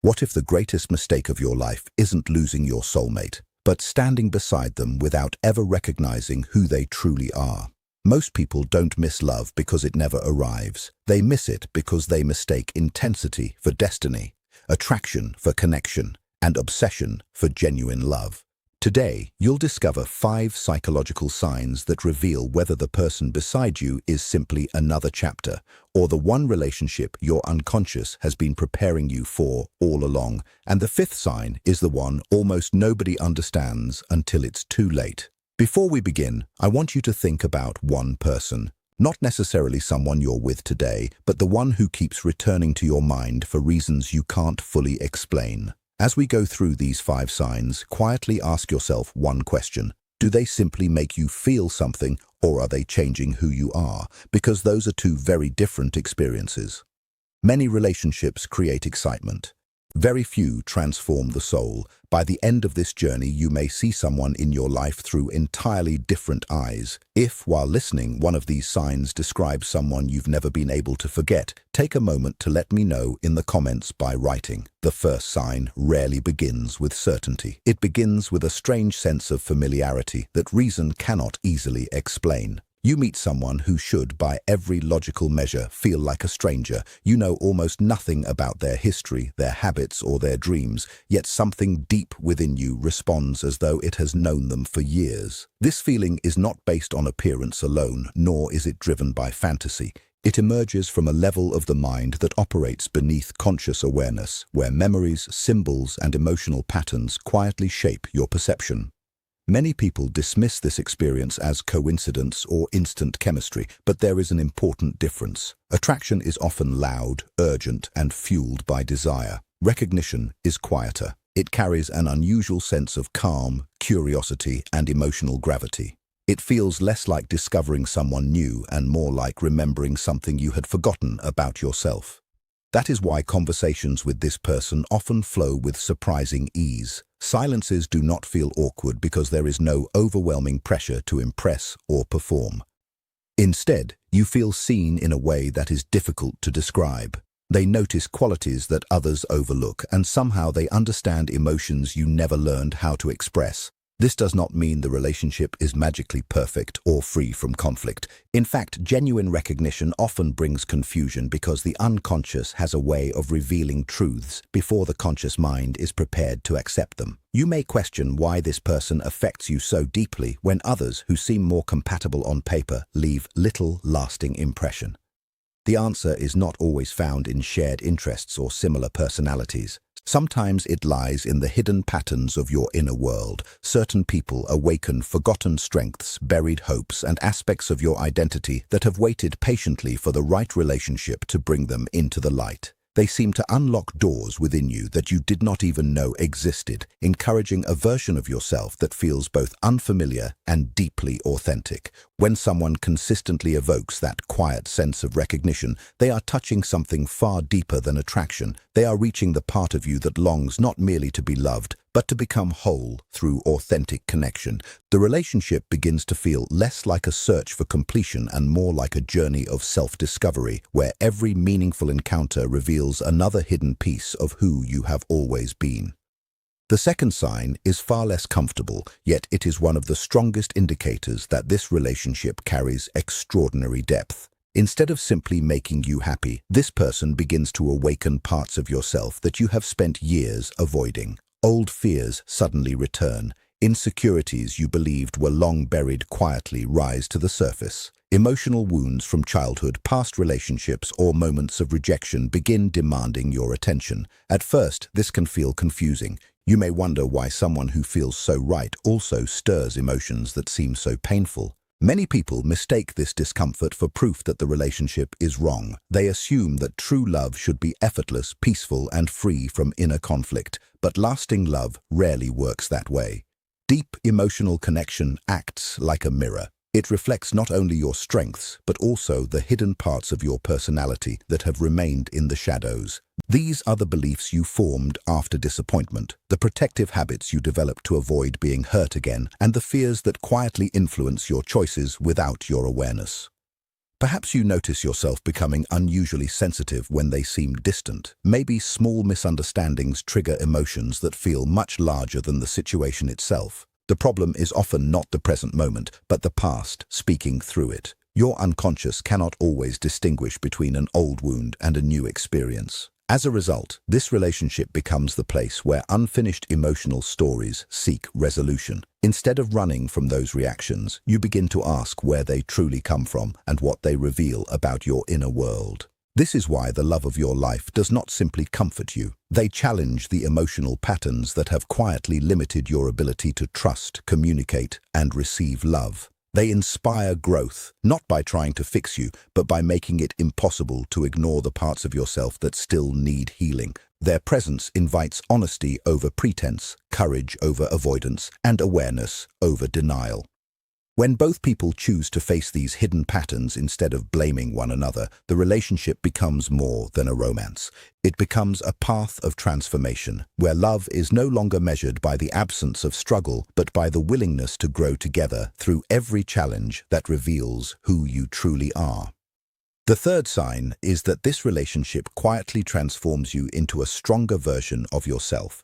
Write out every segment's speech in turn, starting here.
What if the greatest mistake of your life isn't losing your soulmate, but standing beside them without ever recognizing who they truly are? Most people don't miss love because it never arrives. They miss it because they mistake intensity for destiny, attraction for connection, and obsession for genuine love. Today, you'll discover 5 psychological signs that reveal whether the person beside you is simply another chapter, or the one relationship your unconscious has been preparing you for all along. And the 5th sign is the one almost nobody understands until it's too late. Before we begin, I want you to think about one person. Not necessarily someone you're with today, but the one who keeps returning to your mind for reasons you can't fully explain. As we go through these 5 signs, quietly ask yourself one question. Do they simply make you feel something, or are they changing who you are? Because those are 2 very different experiences. Many relationships create excitement. Very few transform the soul. By the end of this journey, you may see someone in your life through entirely different eyes. If, while listening, one of these signs describes someone you've never been able to forget, take a moment to let me know in the comments by writing. The first sign rarely begins with certainty. It begins with a strange sense of familiarity that reason cannot easily explain. You meet someone who should, by every logical measure, feel like a stranger. You know almost nothing about their history, their habits, or their dreams, yet something deep within you responds as though it has known them for years. This feeling is not based on appearance alone, nor is it driven by fantasy. It emerges from a level of the mind that operates beneath conscious awareness, where memories, symbols, and emotional patterns quietly shape your perception. Many people dismiss this experience as coincidence or instant chemistry, but there is an important difference. Attraction is often loud, urgent, and fueled by desire. Recognition is quieter. It carries an unusual sense of calm, curiosity, and emotional gravity. It feels less like discovering someone new and more like remembering something you had forgotten about yourself. That is why conversations with this person often flow with surprising ease. Silences do not feel awkward because there is no overwhelming pressure to impress or perform. Instead, you feel seen in a way that is difficult to describe. They notice qualities that others overlook, and somehow they understand emotions you never learned how to express. This does not mean the relationship is magically perfect or free from conflict. In fact, genuine recognition often brings confusion because the unconscious has a way of revealing truths before the conscious mind is prepared to accept them. You may question why this person affects you so deeply when others who seem more compatible on paper leave little lasting impression. The answer is not always found in shared interests or similar personalities. Sometimes it lies in the hidden patterns of your inner world. Certain people awaken forgotten strengths, buried hopes, and aspects of your identity that have waited patiently for the right relationship to bring them into the light. They seem to unlock doors within you that you did not even know existed, encouraging a version of yourself that feels both unfamiliar and deeply authentic. When someone consistently evokes that quiet sense of recognition, they are touching something far deeper than attraction. They are reaching the part of you that longs not merely to be loved, but to become whole through authentic connection. The relationship begins to feel less like a search for completion and more like a journey of self-discovery, where every meaningful encounter reveals another hidden piece of who you have always been. The second sign is far less comfortable, yet it is one of the strongest indicators that this relationship carries extraordinary depth. Instead of simply making you happy, this person begins to awaken parts of yourself that you have spent years avoiding. Old fears suddenly return. Insecurities you believed were long buried quietly rise to the surface. Emotional wounds from childhood, past relationships, or moments of rejection begin demanding your attention. At first, this can feel confusing. You may wonder why someone who feels so right also stirs emotions that seem so painful. Many people mistake this discomfort for proof that the relationship is wrong. They assume that true love should be effortless, peaceful, and free from inner conflict. But lasting love rarely works that way. Deep emotional connection acts like a mirror. It reflects not only your strengths, but also the hidden parts of your personality that have remained in the shadows. These are the beliefs you formed after disappointment, the protective habits you developed to avoid being hurt again, and the fears that quietly influence your choices without your awareness. Perhaps you notice yourself becoming unusually sensitive when they seem distant. Maybe small misunderstandings trigger emotions that feel much larger than the situation itself. The problem is often not the present moment, but the past speaking through it. Your unconscious cannot always distinguish between an old wound and a new experience. As a result, this relationship becomes the place where unfinished emotional stories seek resolution. Instead of running from those reactions, you begin to ask where they truly come from and what they reveal about your inner world. This is why the love of your life does not simply comfort you. They challenge the emotional patterns that have quietly limited your ability to trust, communicate, and receive love. They inspire growth, not by trying to fix you, but by making it impossible to ignore the parts of yourself that still need healing. Their presence invites honesty over pretense, courage over avoidance, and awareness over denial. When both people choose to face these hidden patterns instead of blaming one another, the relationship becomes more than a romance. It becomes a path of transformation, where love is no longer measured by the absence of struggle, but by the willingness to grow together through every challenge that reveals who you truly are. The third sign is that this relationship quietly transforms you into a stronger version of yourself.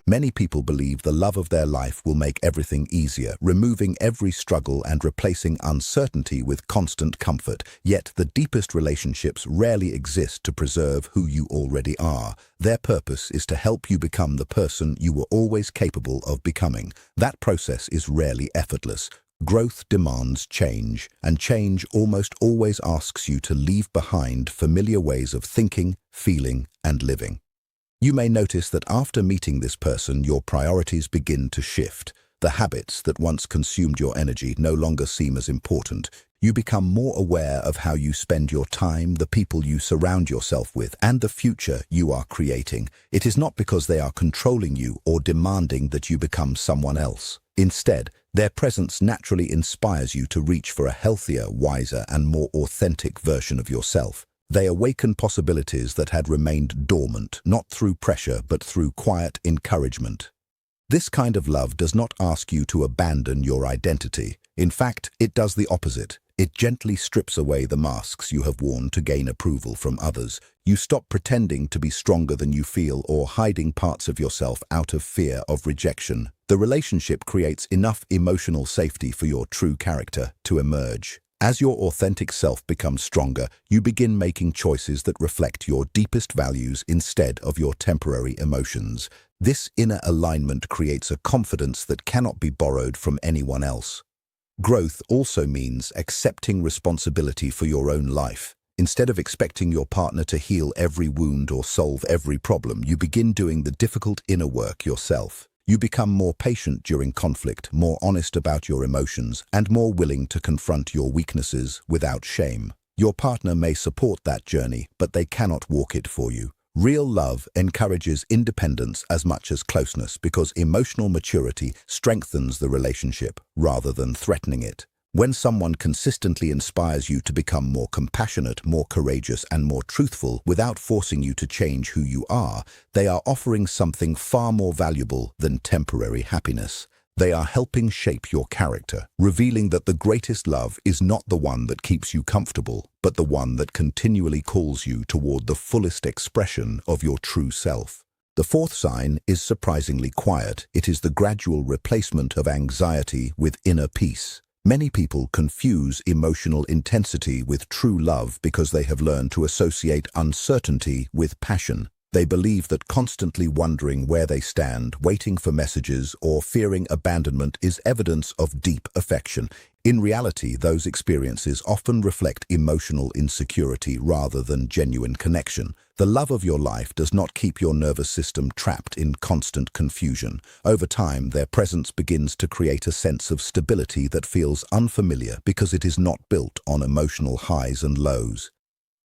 Many people believe the love of their life will make everything easier, removing every struggle and replacing uncertainty with constant comfort. Yet the deepest relationships rarely exist to preserve who you already are. Their purpose is to help you become the person you were always capable of becoming. That process is rarely effortless. Growth demands change, and change almost always asks you to leave behind familiar ways of thinking, feeling, and living. You may notice that after meeting this person, your priorities begin to shift. The habits that once consumed your energy no longer seem as important. You become more aware of how you spend your time, the people you surround yourself with, and the future you are creating. It is not because they are controlling you or demanding that you become someone else. Instead, their presence naturally inspires you to reach for a healthier, wiser, and more authentic version of yourself. They awaken possibilities that had remained dormant, not through pressure, but through quiet encouragement. This kind of love does not ask you to abandon your identity. In fact, it does the opposite. It gently strips away the masks you have worn to gain approval from others. You stop pretending to be stronger than you feel or hiding parts of yourself out of fear of rejection. The relationship creates enough emotional safety for your true character to emerge. As your authentic self becomes stronger, you begin making choices that reflect your deepest values instead of your temporary emotions. This inner alignment creates a confidence that cannot be borrowed from anyone else. Growth also means accepting responsibility for your own life. Instead of expecting your partner to heal every wound or solve every problem, you begin doing the difficult inner work yourself. You become more patient during conflict, more honest about your emotions, and more willing to confront your weaknesses without shame. Your partner may support that journey, but they cannot walk it for you. Real love encourages independence as much as closeness because emotional maturity strengthens the relationship rather than threatening it. When someone consistently inspires you to become more compassionate, more courageous, and more truthful without forcing you to change who you are, they are offering something far more valuable than temporary happiness. They are helping shape your character, revealing that the greatest love is not the one that keeps you comfortable, but the one that continually calls you toward the fullest expression of your true self. The fourth sign is surprisingly quiet. It is the gradual replacement of anxiety with inner peace. Many people confuse emotional intensity with true love because they have learned to associate uncertainty with passion. They believe that constantly wondering where they stand, waiting for messages, or fearing abandonment is evidence of deep affection. In reality, those experiences often reflect emotional insecurity rather than genuine connection. The love of your life does not keep your nervous system trapped in constant confusion. Over time, their presence begins to create a sense of stability that feels unfamiliar because it is not built on emotional highs and lows.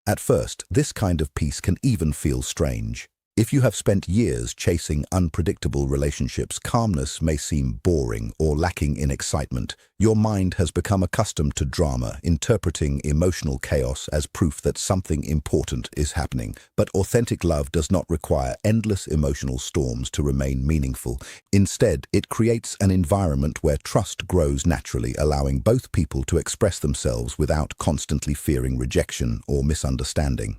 At first, this kind of peace can even feel strange. If you have spent years chasing unpredictable relationships, calmness may seem boring or lacking in excitement. Your mind has become accustomed to drama, interpreting emotional chaos as proof that something important is happening. But authentic love does not require endless emotional storms to remain meaningful. Instead, it creates an environment where trust grows naturally, allowing both people to express themselves without constantly fearing rejection or misunderstanding.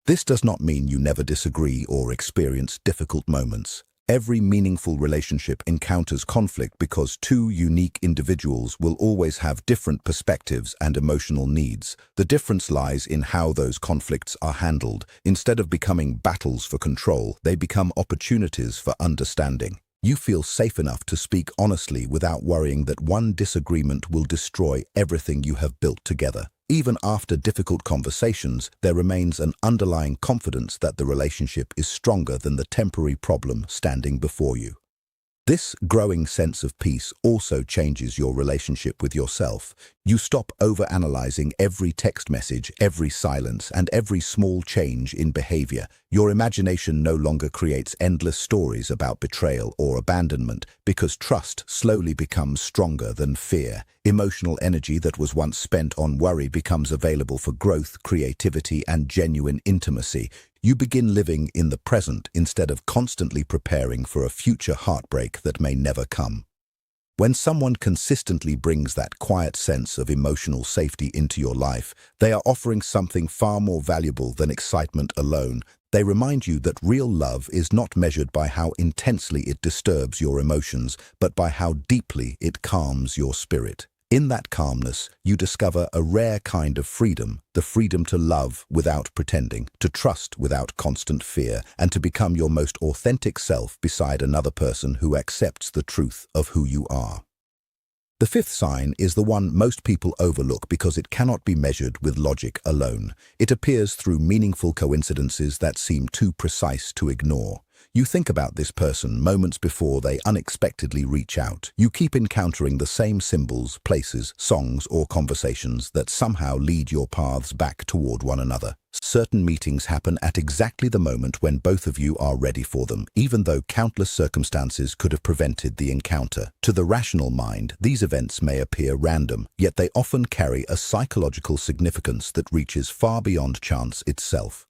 This does not mean you never disagree or experience difficult moments. Every meaningful relationship encounters conflict because two unique individuals will always have different perspectives and emotional needs. The difference lies in how those conflicts are handled. Instead of becoming battles for control, they become opportunities for understanding. You feel safe enough to speak honestly without worrying that one disagreement will destroy everything you have built together. Even after difficult conversations, there remains an underlying confidence that the relationship is stronger than the temporary problem standing before you. This growing sense of peace also changes your relationship with yourself. You stop overanalyzing every text message, every silence, and every small change in behavior. Your imagination no longer creates endless stories about betrayal or abandonment because trust slowly becomes stronger than fear. Emotional energy that was once spent on worry becomes available for growth, creativity, and genuine intimacy. You begin living in the present instead of constantly preparing for a future heartbreak that may never come. When someone consistently brings that quiet sense of emotional safety into your life, they are offering something far more valuable than excitement alone. They remind you that real love is not measured by how intensely it disturbs your emotions, but by how deeply it calms your spirit. In that calmness, you discover a rare kind of freedom, the freedom to love without pretending, to trust without constant fear, and to become your most authentic self beside another person who accepts the truth of who you are. The fifth sign is the one most people overlook because it cannot be measured with logic alone. It appears through meaningful coincidences that seem too precise to ignore. You think about this person moments before they unexpectedly reach out. You keep encountering the same symbols, places, songs, or conversations that somehow lead your paths back toward one another. Certain meetings happen at exactly the moment when both of you are ready for them, even though countless circumstances could have prevented the encounter. To the rational mind, these events may appear random, yet they often carry a psychological significance that reaches far beyond chance itself.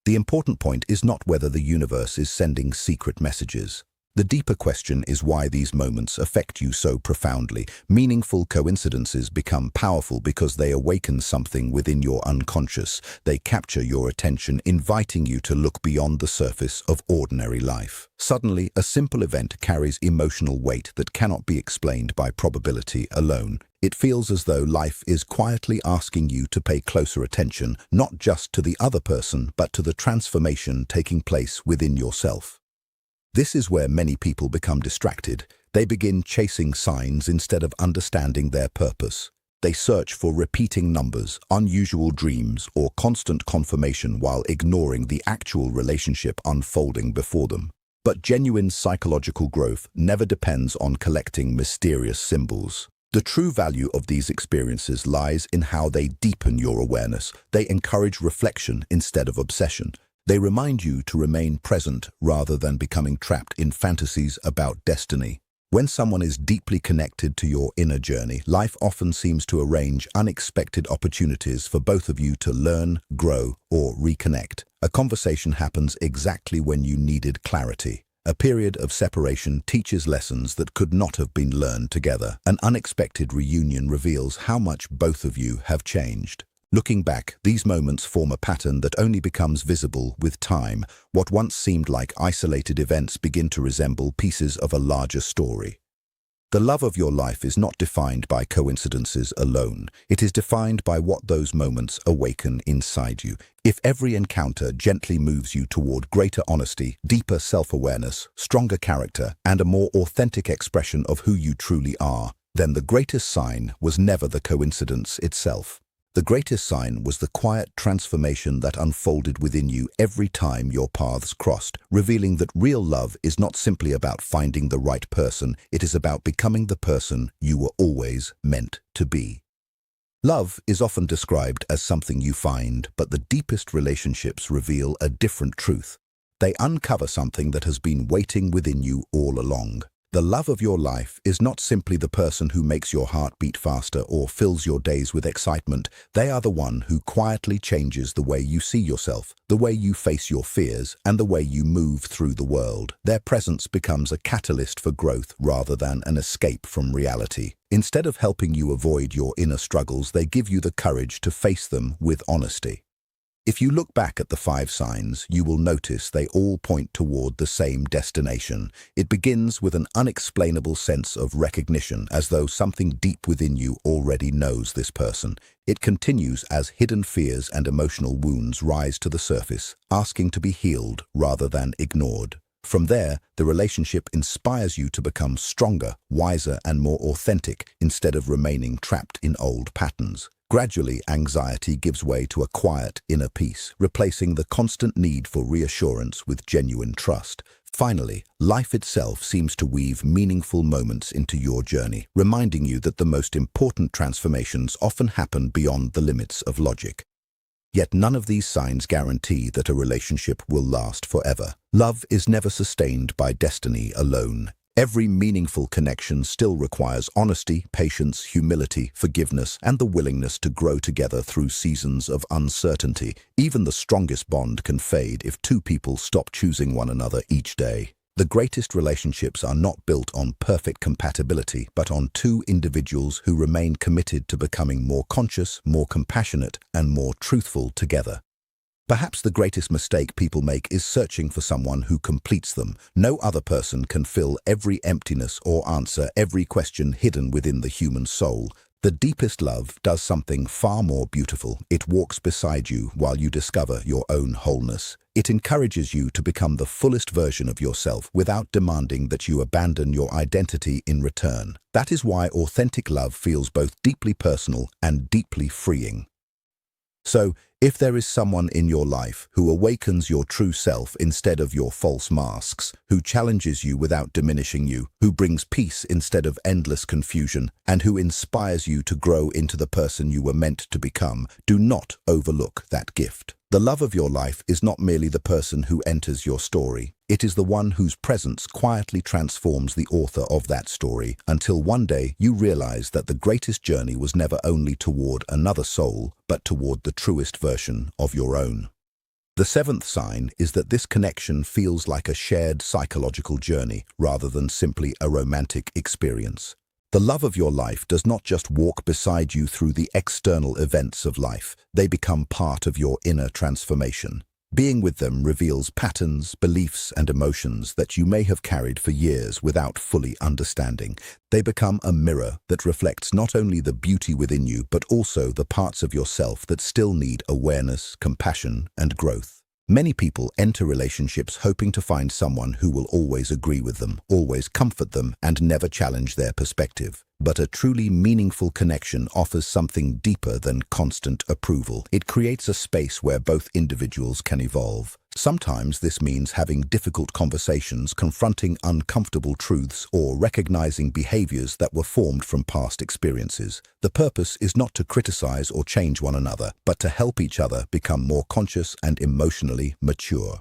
The important point is not whether the universe is sending secret messages. The deeper question is why these moments affect you so profoundly. Meaningful coincidences become powerful because they awaken something within your unconscious. They capture your attention, inviting you to look beyond the surface of ordinary life. Suddenly, a simple event carries emotional weight that cannot be explained by probability alone. It feels as though life is quietly asking you to pay closer attention, not just to the other person, but to the transformation taking place within yourself. This is where many people become distracted. They begin chasing signs instead of understanding their purpose. They search for repeating numbers, unusual dreams, or constant confirmation while ignoring the actual relationship unfolding before them. But genuine psychological growth never depends on collecting mysterious symbols. The true value of these experiences lies in how they deepen your awareness. They encourage reflection instead of obsession. They remind you to remain present rather than becoming trapped in fantasies about destiny. When someone is deeply connected to your inner journey, life often seems to arrange unexpected opportunities for both of you to learn, grow, or reconnect. A conversation happens exactly when you needed clarity. A period of separation teaches lessons that could not have been learned together. An unexpected reunion reveals how much both of you have changed. Looking back, these moments form a pattern that only becomes visible with time. What once seemed like isolated events begin to resemble pieces of a larger story. The love of your life is not defined by coincidences alone. It is defined by what those moments awaken inside you. If every encounter gently moves you toward greater honesty, deeper self-awareness, stronger character, and a more authentic expression of who you truly are, then the greatest sign was never the coincidence itself. The greatest sign was the quiet transformation that unfolded within you every time your paths crossed, revealing that real love is not simply about finding the right person, it is about becoming the person you were always meant to be. Love is often described as something you find, but the deepest relationships reveal a different truth. They uncover something that has been waiting within you all along. The love of your life is not simply the person who makes your heart beat faster or fills your days with excitement. They are the one who quietly changes the way you see yourself, the way you face your fears, and the way you move through the world. Their presence becomes a catalyst for growth rather than an escape from reality. Instead of helping you avoid your inner struggles, they give you the courage to face them with honesty. If you look back at the 5 signs, you will notice they all point toward the same destination. It begins with an unexplainable sense of recognition, as though something deep within you already knows this person. It continues as hidden fears and emotional wounds rise to the surface, asking to be healed rather than ignored. From there, the relationship inspires you to become stronger, wiser, and more authentic instead of remaining trapped in old patterns. Gradually, anxiety gives way to a quiet inner peace, replacing the constant need for reassurance with genuine trust. Finally, life itself seems to weave meaningful moments into your journey, reminding you that the most important transformations often happen beyond the limits of logic. Yet none of these signs guarantee that a relationship will last forever. Love is never sustained by destiny alone. Every meaningful connection still requires honesty, patience, humility, forgiveness, and the willingness to grow together through seasons of uncertainty. Even the strongest bond can fade if 2 people stop choosing one another each day. The greatest relationships are not built on perfect compatibility, but on 2 individuals who remain committed to becoming more conscious, more compassionate, and more truthful together. Perhaps the greatest mistake people make is searching for someone who completes them. No other person can fill every emptiness or answer every question hidden within the human soul. The deepest love does something far more beautiful. It walks beside you while you discover your own wholeness. It encourages you to become the fullest version of yourself without demanding that you abandon your identity in return. That is why authentic love feels both deeply personal and deeply freeing. So, if there is someone in your life who awakens your true self instead of your false masks, who challenges you without diminishing you, who brings peace instead of endless confusion, and who inspires you to grow into the person you were meant to become, do not overlook that gift. The love of your life is not merely the person who enters your story. It is the one whose presence quietly transforms the author of that story, until one day you realize that the greatest journey was never only toward another soul, but toward the truest version of your own. The 7th sign is that this connection feels like a shared psychological journey rather than simply a romantic experience. The love of your life does not just walk beside you through the external events of life. They become part of your inner transformation. Being with them reveals patterns, beliefs, and emotions that you may have carried for years without fully understanding. They become a mirror that reflects not only the beauty within you, but also the parts of yourself that still need awareness, compassion, and growth. Many people enter relationships hoping to find someone who will always agree with them, always comfort them, and never challenge their perspective. But a truly meaningful connection offers something deeper than constant approval. It creates a space where both individuals can evolve. Sometimes this means having difficult conversations, confronting uncomfortable truths, or recognizing behaviors that were formed from past experiences. The purpose is not to criticize or change one another, but to help each other become more conscious and emotionally mature.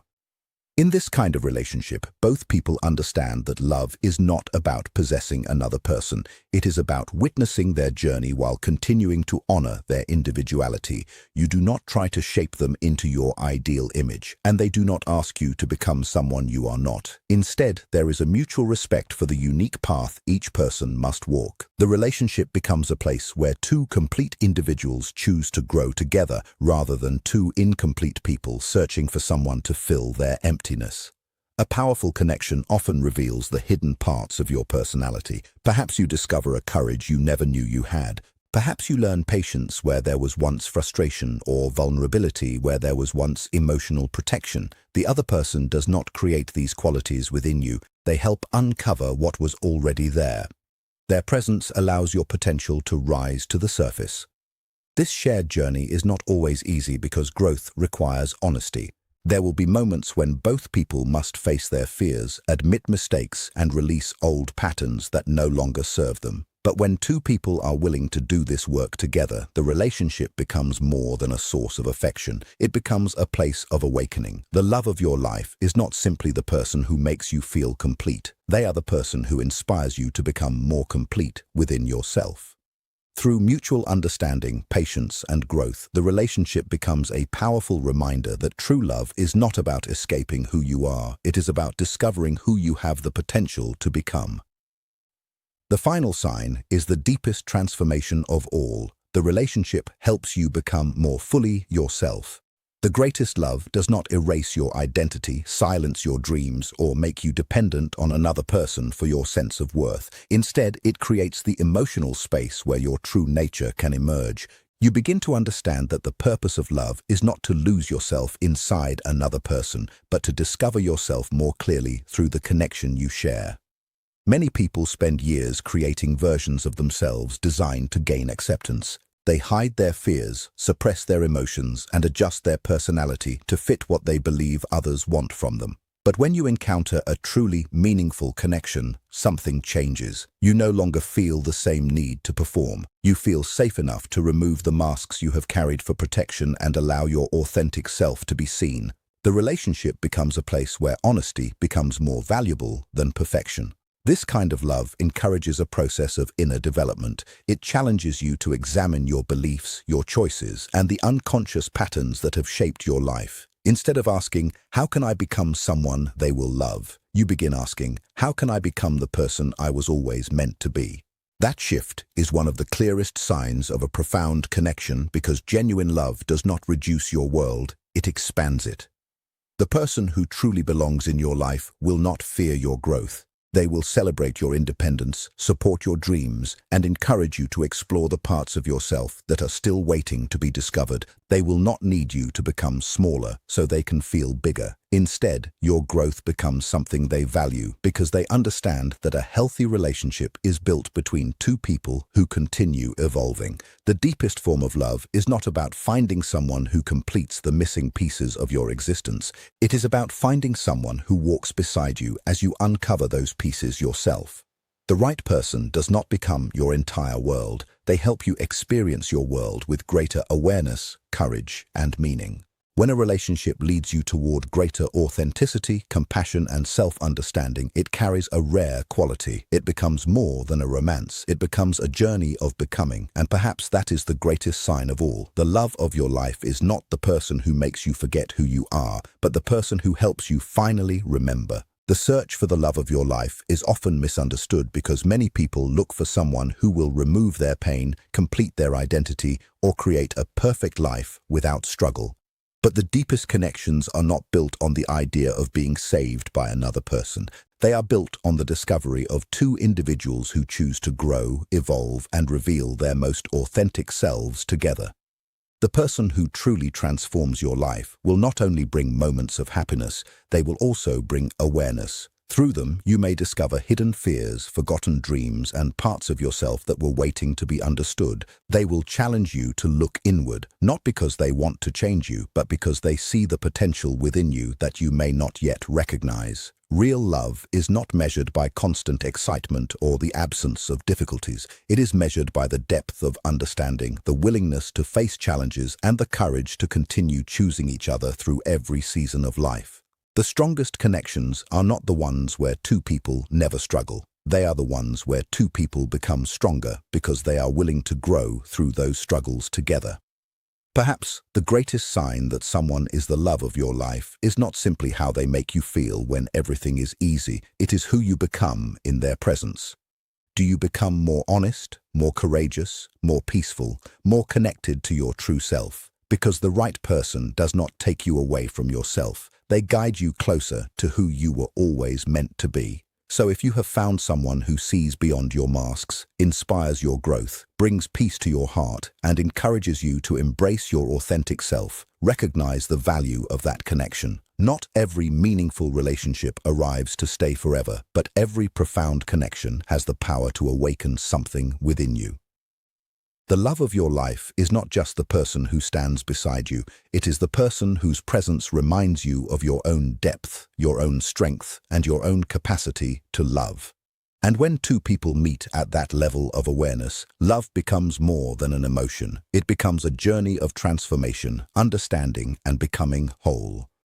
In this kind of relationship, both people understand that love is not about possessing another person. It is about witnessing their journey while continuing to honor their individuality. You do not try to shape them into your ideal image, and they do not ask you to become someone you are not. Instead, there is a mutual respect for the unique path each person must walk. The relationship becomes a place where 2 complete individuals choose to grow together, rather than 2 incomplete people searching for someone to fill their emptiness. A powerful connection often reveals the hidden parts of your personality. Perhaps you discover a courage you never knew you had. Perhaps you learn patience where there was once frustration, or vulnerability where there was once emotional protection. The other person does not create these qualities within you. They help uncover what was already there. Their presence allows your potential to rise to the surface. This shared journey is not always easy because growth requires honesty. There will be moments when both people must face their fears, admit mistakes, and release old patterns that no longer serve them. But when two people are willing to do this work together, the relationship becomes more than a source of affection. It becomes a place of awakening. The love of your life is not simply the person who makes you feel complete. They are the person who inspires you to become more complete within yourself. Through mutual understanding, patience, and growth, the relationship becomes a powerful reminder that true love is not about escaping who you are. It is about discovering who you have the potential to become. The final sign is the deepest transformation of all. The relationship helps you become more fully yourself. The greatest love does not erase your identity, silence your dreams, or make you dependent on another person for your sense of worth. Instead, it creates the emotional space where your true nature can emerge. You begin to understand that the purpose of love is not to lose yourself inside another person, but to discover yourself more clearly through the connection you share. Many people spend years creating versions of themselves designed to gain acceptance. They hide their fears, suppress their emotions, and adjust their personality to fit what they believe others want from them. But when you encounter a truly meaningful connection, something changes. You no longer feel the same need to perform. You feel safe enough to remove the masks you have carried for protection and allow your authentic self to be seen. The relationship becomes a place where honesty becomes more valuable than perfection. This kind of love encourages a process of inner development. It challenges you to examine your beliefs, your choices, and the unconscious patterns that have shaped your life. Instead of asking, "How can I become someone they will love?" you begin asking, "How can I become the person I was always meant to be?" That shift is one of the clearest signs of a profound connection, because genuine love does not reduce your world, it expands it. The person who truly belongs in your life will not fear your growth. They will celebrate your independence, support your dreams, and encourage you to explore the parts of yourself that are still waiting to be discovered. They will not need you to become smaller so they can feel bigger. Instead, your growth becomes something they value because they understand that a healthy relationship is built between two people who continue evolving. The deepest form of love is not about finding someone who completes the missing pieces of your existence. It is about finding someone who walks beside you as you uncover those pieces yourself. The right person does not become your entire world. They help you experience your world with greater awareness, courage, and meaning. When a relationship leads you toward greater authenticity, compassion, and self-understanding, it carries a rare quality. It becomes more than a romance. It becomes a journey of becoming, and perhaps that is the greatest sign of all. The love of your life is not the person who makes you forget who you are, but the person who helps you finally remember. The search for the love of your life is often misunderstood because many people look for someone who will remove their pain, complete their identity, or create a perfect life without struggle. But the deepest connections are not built on the idea of being saved by another person. They are built on the discovery of two individuals who choose to grow, evolve, and reveal their most authentic selves together. The person who truly transforms your life will not only bring moments of happiness, they will also bring awareness. Through them, you may discover hidden fears, forgotten dreams, and parts of yourself that were waiting to be understood. They will challenge you to look inward, not because they want to change you, but because they see the potential within you that you may not yet recognize. Real love is not measured by constant excitement or the absence of difficulties. It is measured by the depth of understanding, the willingness to face challenges, and the courage to continue choosing each other through every season of life. The strongest connections are not the ones where two people never struggle. They are the ones where two people become stronger because they are willing to grow through those struggles together. Perhaps the greatest sign that someone is the love of your life is not simply how they make you feel when everything is easy. It is who you become in their presence. Do you become more honest, more courageous, more peaceful, more connected to your true self? Because the right person does not take you away from yourself. They guide you closer to who you were always meant to be. So if you have found someone who sees beyond your masks, inspires your growth, brings peace to your heart, and encourages you to embrace your authentic self, recognize the value of that connection. Not every meaningful relationship arrives to stay forever, but every profound connection has the power to awaken something within you. The love of your life is not just the person who stands beside you. It is the person whose presence reminds you of your own depth, your own strength, and your own capacity to love. And when two people meet at that level of awareness, love becomes more than an emotion. It becomes a journey of transformation, understanding, and becoming whole.